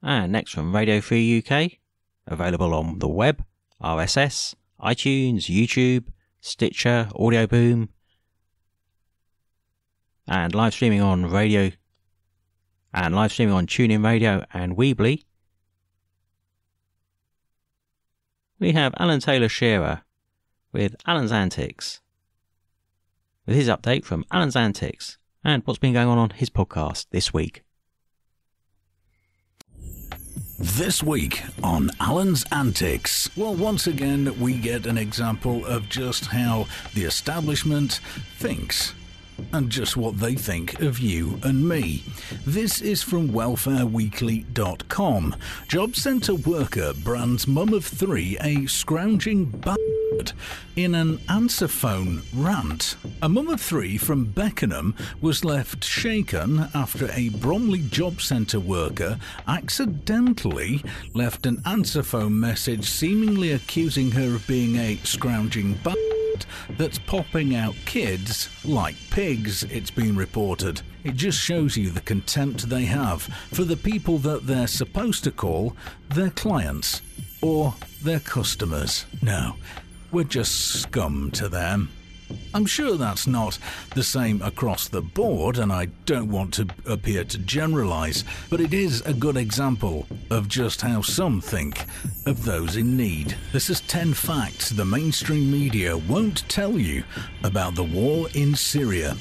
and next from Radio Free UK, available on the web, RSS, iTunes, YouTube, Stitcher, Audio Boom, and live streaming on tunein radio and Weebly. We have Alan Taylor Shearer with Alan's Antics, with his update from Alan's Antics and what's been going on his podcast this week. This week on Alan's Antics, well, once again we get an example of just how the establishment thinks and just what they think of you and me. This is from welfareweekly.com. Job centre worker brands mum of three a scrounging bastard in an answer phone rant. A mum of three from Beckenham was left shaken after a Bromley job centre worker accidentally left an answer phone message seemingly accusing her of being a scrounging bastard that's popping out kids like pigs, it's been reported. It just shows you the contempt they have for the people that they're supposed to call their clients or their customers. No, we're just scum to them. I'm sure that's not the same across the board, and I don't want to appear to generalise, but it is a good example of just how some think of those in need. This is 10 facts the mainstream media won't tell you about the war in Syria.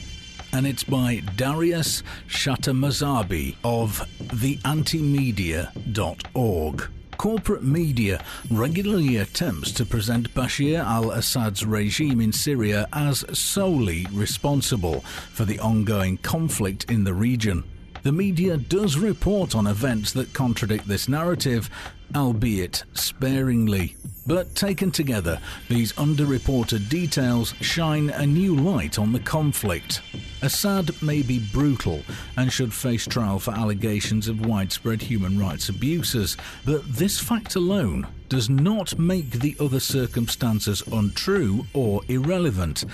And it's by Darius Shatamazabi of theantimedia.org. Corporate media regularly attempts to present Bashar al-Assad's regime in Syria as solely responsible for the ongoing conflict in the region. The media does report on events that contradict this narrative, albeit sparingly. But taken together, these underreported details shine a new light on the conflict. Assad may be brutal and should face trial for allegations of widespread human rights abuses, but this fact alone does not make the other circumstances untrue or irrelevant.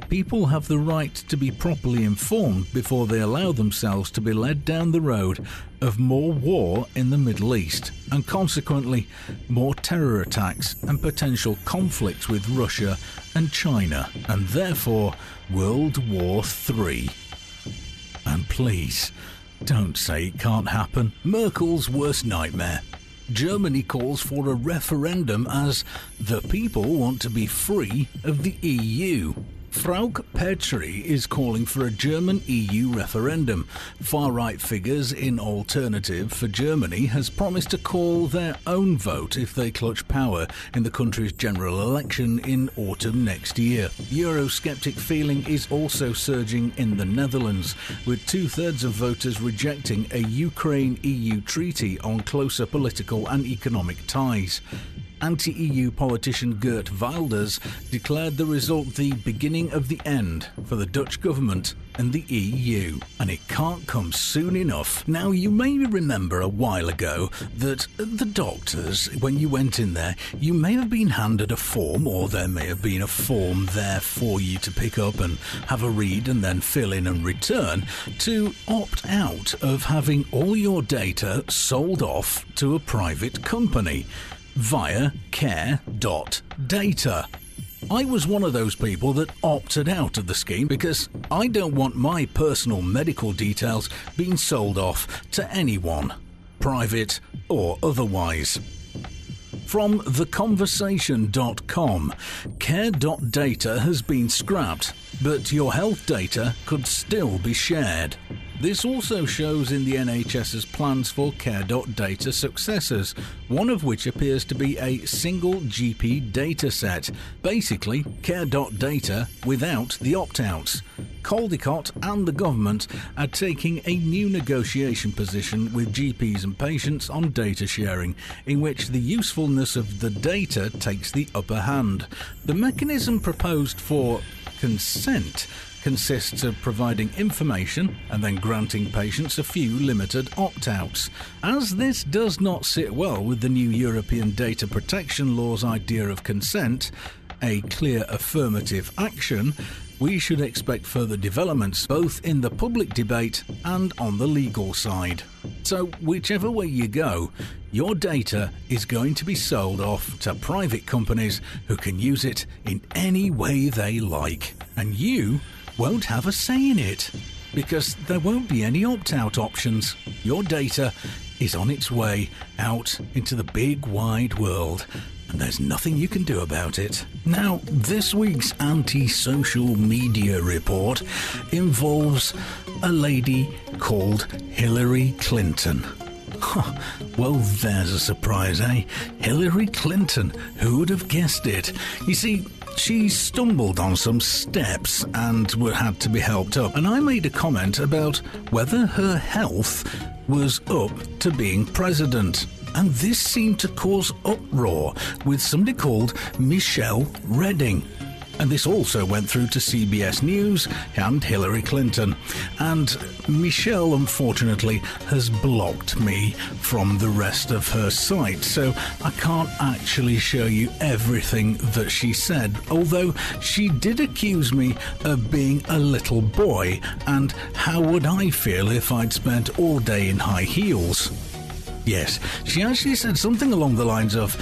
People have the right to be properly informed before they allow themselves to be led down the road of more war in the Middle East, and consequently more terror attacks and potential conflicts with Russia and China, and therefore World War III. And please, don't say it can't happen. Merkel's worst nightmare. Germany calls for a referendum as the people want to be free of the EU. Frauke Petri is calling for a German EU referendum. Far-right figures in Alternative for Germany has promised to call their own vote if they clutch power in the country's general election in autumn next year. Eurosceptic feeling is also surging in the Netherlands, with 2/3 of voters rejecting a Ukraine-EU treaty on closer political and economic ties. Anti-EU politician Geert Wilders declared the result the beginning of the end for the Dutch government and the EU, and it can't come soon enough. Now, you may remember a while ago that the doctors, when you went in there, you may have been handed a form, or there may have been a form there for you to pick up and have a read and then fill in and return, to opt out of having all your data sold off to a private company via care.data. I was one of those people that opted out of the scheme because I don't want my personal medical details being sold off to anyone, private or otherwise. From theconversation.com, care.data has been scrapped, but your health data could still be shared. This also shows in the NHS's plans for care.data successors, one of which appears to be a single GP dataset, basically care.data without the opt-outs. Caldicott and the government are taking a new negotiation position with GPs and patients on data sharing, in which the usefulness of the data takes the upper hand. The mechanism proposed for consent consists of providing information and then granting patients a few limited opt-outs. As this does not sit well with the new European data protection law's idea of consent, a clear affirmative action, we should expect further developments both in the public debate and on the legal side. So whichever way you go, your data is going to be sold off to private companies who can use it in any way they like. And you won't have a say in it, because there won't be any opt-out options. Your data is on its way out into the big wide world, and there's nothing you can do about it. Now, this week's anti-social media report involves a lady called Hillary Clinton. Well, there's a surprise, eh? Hillary Clinton, who would have guessed it? You see, she stumbled on some steps and had to be helped up, and I made a comment about whether her health was up to being president. And this seemed to cause uproar with somebody called Michelle Redding. And this also went through to CBS News and Hillary Clinton. And Michelle, unfortunately, has blocked me from the rest of her site, so I can't actually show you everything that she said, although she did accuse me of being a little boy, and how would I feel if I'd spent all day in high heels? Yes, she actually said something along the lines of,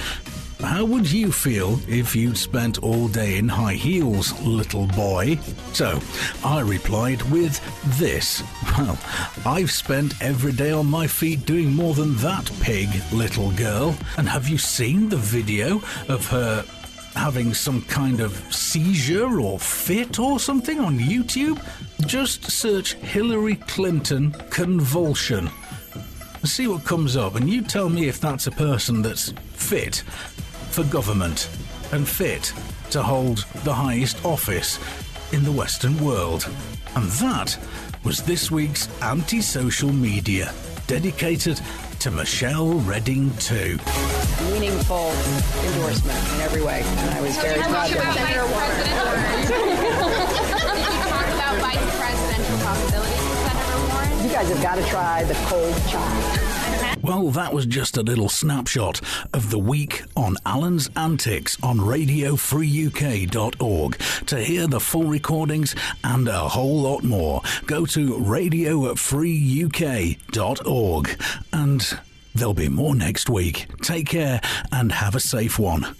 "How would you feel if you'd spent all day in high heels, little boy?" So I replied with this: "Well, I've spent every day on my feet doing more than that, pig, little girl. And have you seen the video of her having some kind of seizure or fit or something on YouTube? Just search Hillary Clinton convulsion. See what comes up, and you tell me if that's a person that's fit for government and fit to hold the highest office in the Western world." And that was this week's anti-social media, dedicated to Michelle Redding too. Meaningful endorsement in every way, and I was very proud of Senator Warren. Did you talk about vice presidential possibilities for Senator Warren? You guys have got to try the cold chai. Well, that was just a little snapshot of the week on Alan's Antics on RadioFreeUK.org. To hear the full recordings and a whole lot more, go to RadioFreeUK.org. And there'll be more next week. Take care and have a safe one.